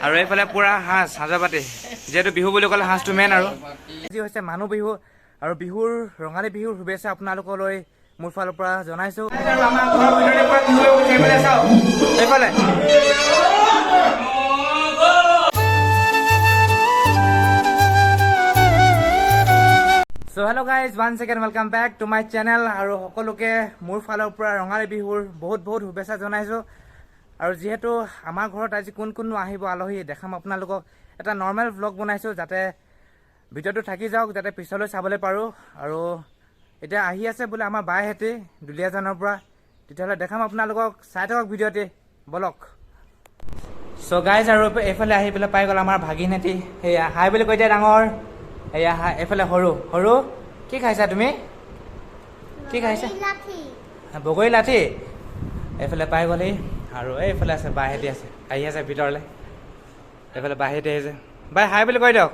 আৰু এইফালে পুৰা হাঁস হাজাৰপাতি যেহেতু বিহু বুলি ক'লে হাঁসটো মেইন আৰু আজি হৈছে মানুহ বিহু আৰু বিহুৰ ৰঙালী বিহুৰ শুভেচ্ছা আপোনালোকলৈ মোৰ ফালৰ পৰা জনাইছো আৰু আমাৰ ঘৰৰ ভিতৰতে পুৰা বিহু এইফালে চাওক এইফালে so hello' guys one second welcome back to my channel আৰু সকলোকে মোৰ ফালৰ পৰা ৰঙালী বিহুৰ বহুত শুভেচ্ছা জনাইছোঁ আৰু যিহেতু আমাৰ ঘৰত আজি কোন আহিব আলহী দেখাম আপোনালোকক এটা নৰ্মেল ভ্লগ বনাইছোঁ যাতে ভিডিঅ'টো থাকি যাওক যাতে পিছলৈ চাবলৈ পাৰোঁ আৰু এতিয়া আহি আছে বোলে আমাৰ বাইহঁতে দুলীয়াজানৰ পৰা তেতিয়াহ'লে দেখাম আপোনালোকক চাই থাকক ভিডিঅ'তে বলক চ' গাইজ আৰু এইফালে আহি পেলাই পাই গ'ল আমাৰ ভাগিনহঁতি সেয়া হাই বুলি কৈ দিয়া ডাঙৰ এয়া এইফালে সৰু কি খাইছা তুমি কি খাইছা বগৰী লাঠি এইফালে পাই গ'লি আৰু এইফালে আছে বাহেঁতি আছে আহি আছে ভিতৰলৈ এইফালে বাহেঁতি আহিছে বাই হাই বুলি কৈ দিয়ক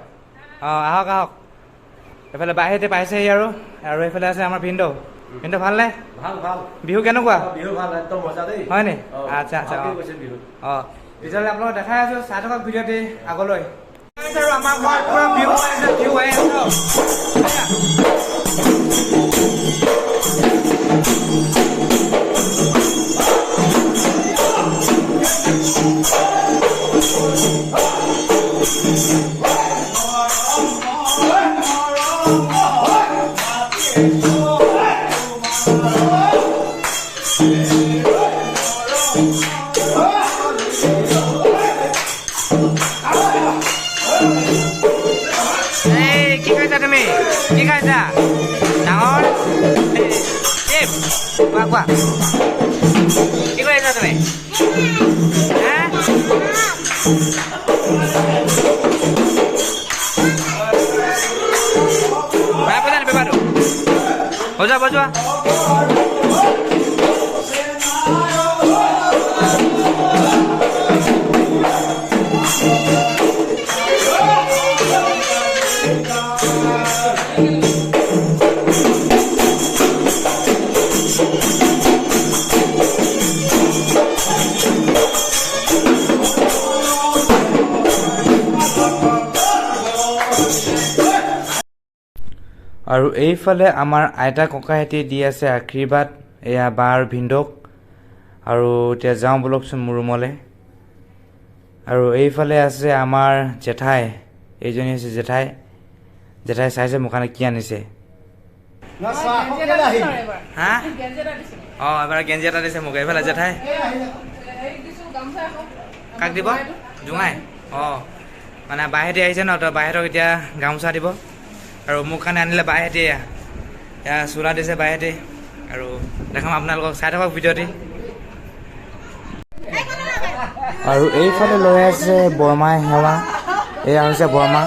অঁ আহক এইফালে বাহেঁতি পাইছেহি আৰু এইফালে আছে আমাৰ ভিনদেউ ভালনে ভাল বিহু কেনেকুৱা বিহু ভাল একদম মজা দেই হয় নি আচ্ছা অঁ তেতিয়াহ'লে আপোনালোকক দেখাই আছোঁ চাই থাকক ভিডিঅ'তে আগলৈ আৰু আমাৰ ঘৰত পুৰা বিহু হৈ আছে কি খাইছা তুমি কি খাইছা ডাঙৰ কোৱা কি কৰি আছা তুমি বেপাৰটো বজোৱা আৰু এইফালে আমাৰ আইতা ককাহঁতে দি আছে আশীৰ্বাদ এয়া বা আৰু ভিনদেউক আৰু এতিয়া যাওঁ বলকচোন মোৰ ৰুমলৈ আৰু এইফালে আছে আমাৰ জেঠাই এইজনী হৈছে জেঠাই চাইছে মোৰ কাৰণে কি আনিছে হা অঁ এবাৰ গেঞ্জি এটা দিছে মোক এইফালে জেঠাই কাক দিব জোঙাই অঁ মানে বাহেঁতি আহিছে ন তই বাহেঁতক এতিয়া গামোচা দিব আৰু মোৰ কাৰণে আনিলে বাইহঁতে এয়া চোলা দিছে বাইহঁতে আৰু দেখাম আপোনালোকক চাই থাকক ভিডিঅ'তে আৰু এইফালে লৈ আছে বৰমাই সেৱা এয়া হৈছে বৰমা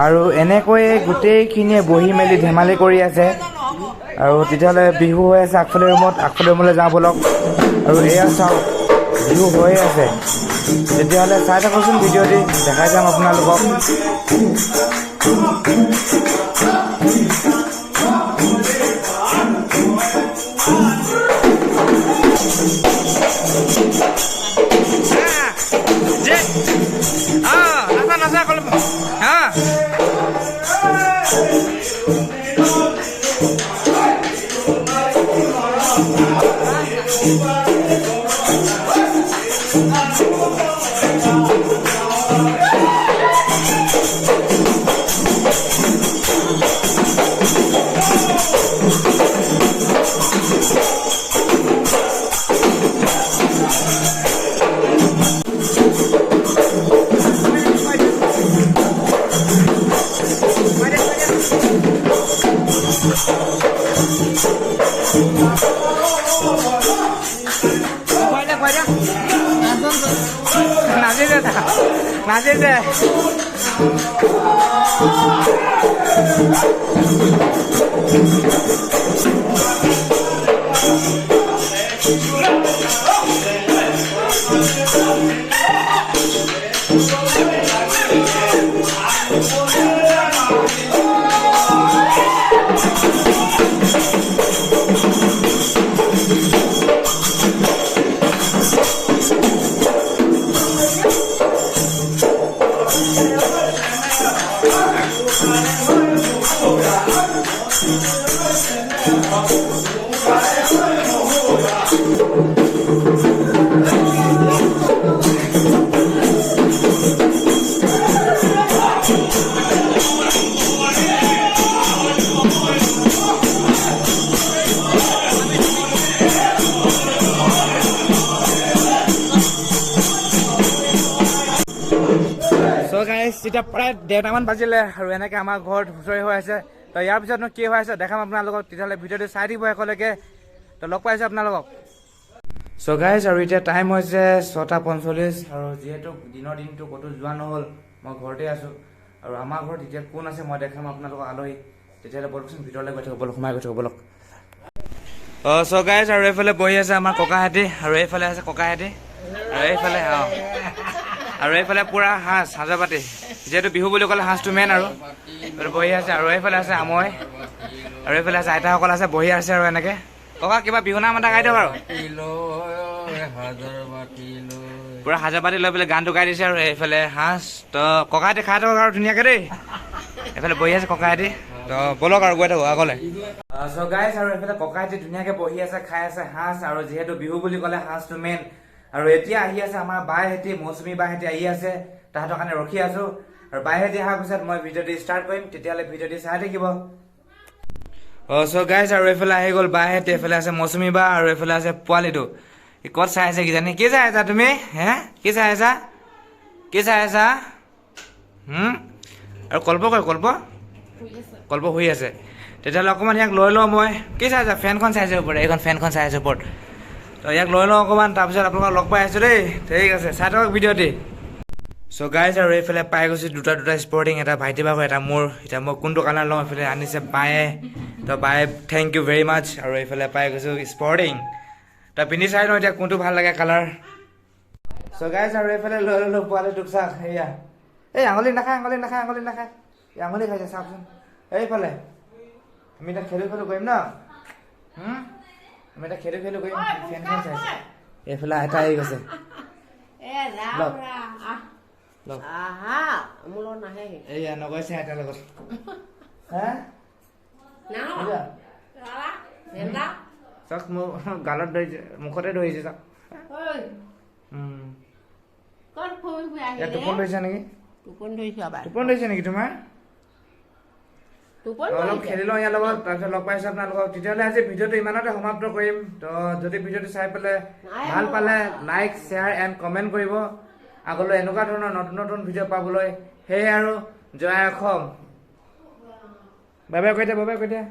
আৰু এনেকৈয়ে গোটেইখিনিয়ে বহি মেলি ধেমালি কৰি আছে আৰু তেতিয়াহ'লে বিহু হৈ আছে আগফালে ৰুমলৈ যাওঁ বলক আৰু এয়া চাওক বিহু হৈ আছে তেতিয়াহ'লে চাই থাককচোন ভিডিঅ'টি দেখাই যাম আপোনালোকক নাচেছে So guys, এতিয়া প্ৰায় 1:30মান বাজিলে আৰু এনেকৈ আমাৰ ঘৰত হুঁচৰি হৈ আছে। তো ইয়াৰ পিছতনো কি হৈ আছে দেখাম আপোনালোকক, তেতিয়াহ'লে ভিডিঅ'টো চাই দিব একেলগে। তো লগ পাইছোঁ আপোনালোকক। চ' গাইজ আৰু এতিয়া টাইম হৈছে 6:45 আৰু যিহেতু দিনৰ দিনটো ক'তো যোৱা নহ'ল, মই ঘৰতে আছোঁ। আৰু আমাৰ ঘৰত এতিয়া কোন আছে মই দেখাম আপোনালোকক আলহী। তেতিয়াহ'লে বলকচোন ভিতৰলৈ গৈ থাকোঁ, বলক সোমাই গৈ থাকোঁ বলক। চ' গাইজ আৰু এইফালে বহি আছে আমাৰ ককাহঁতি আৰু এইফালে আছে ককাহঁতি আৰু এইফালে আৰু এইফালে পুৰা সাজ সাজৰ পাতি, যিহেতু বিহু বুলি ক'লে সাজটো মেইন আৰু বহি আছে। আৰু এইফালে আছে আমৈ আৰু এইফালে আছে আইতাসকল আছে বহি আছে আৰু এনেকৈ। ককা কিবা বিহু নাম এটা গাই দিয়ক আৰু। পুৰা সাজৰ পাতি লৈ পেলাই গানটো গাই দিছে আৰু এইফালে সাজ। তো ককাহঁতি খাই থাকক আৰু ধুনীয়াকৈ দেই। এইফালে বহি আছে ককাহঁতি, তো বলক আৰু গৈ থাকোঁ আগলৈ। চ' গাইজ আৰু এইফালে ককাহঁতি ধুনীয়াকৈ বহি আছে খাই আছে সাজ, আৰু যিহেতু বিহু বুলি ক'লে সাজটো মেইন। আৰু এতিয়া আহি আছে আমাৰ বাইহঁতি, মৌচুমী বাইহঁতি আহি আছে, তাহাঁতৰ কাৰণে ৰখি আছোঁ। আৰু বাইহঁতি অহাৰ পিছত মই ভিডিঅ'টো ষ্টাৰ্ট কৰিম, তেতিয়াহ'লে ভিডিঅ'টো চাই থাকিব। চ' গাইজ আৰু এইফালে আহি গ'ল বাইহঁতি, এইফালে আছে মৌচুমী বা আৰু এইফালে আছে পোৱালিটো। ক'ত চাই আছে কিজানি? কি চাই আছা তুমি? কি চাই আছা? কি চাই আছা? আৰু কল্প শুই আছে। তেতিয়াহ'লে অকণমান ইয়াক লৈ লওঁ মই। কি চাই আছা? ফেনখন চাইছে ওপৰত, এইখন ফেনখন চাই আছে ওপৰত। তো ইয়াক লৈ লওঁ অকণমান, তাৰপিছত আপোনালোকক লগ পাই আছোঁ দেই। ঠিক আছে, চাই থাকক ভিডিঅ'টি। চ' গাইজ আৰু এইফালে পাই গৈছোঁ দুটা স্পৰ্টিং, এটা ভাইটি ভাগৰ এটা মোৰ। এতিয়া মই কোনটো কালাৰ লওঁ এইফালে আনিছে বায়ে, তো বায়ে থেংক ইউ ভেৰি মাছ। আৰু এইফালে পাই গৈছোঁ স্পৰ্টিং, তো পিন্ধি চাই লওঁ এতিয়া কোনটো ভাল লাগে কালাৰ। চ' গাইজ আৰু এইফালে লৈ ল'লোঁ পোৱালিটোক, চাওক সেয়া। এই আঙুলি নাখায় এই আঙুলি খাইছে চাওকচোন। এইফালে আমি এতিয়া খেলো কৰিম ন, আমি এতিয়া খেলো কৰিম। ফেনখন চাইছে, এইফালে আইতা আহি গৈছে। এইয়া নগৈছে আইতাৰ লগত। চাওক মোৰ গালত ধৰিছে, মুখতে ধৰিছে চাওক। টোপনি ধৰিছে নেকি? টোপনি ধৰিছে নেকি তোমাৰ? অলপ খেলি লওঁ ইয়াৰ লগত, তাৰপিছত লগ পাইছোঁ আপোনালোকক। তেতিয়াহ'লে আজি ভিডিঅ'টো ইমানতে সমাপ্ত কৰিম। তো যদি ভিডিঅ'টো চাই পেলাই ভাল পালে লাইক শ্বেয়াৰ এণ্ড কমেণ্ট কৰিব। আগলৈ এনেকুৱা ধৰণৰ নতুন ভিডিঅ' পাবলৈ। সেয়ে আৰু জয় অসম। বাই বাই কৈ দিয়া।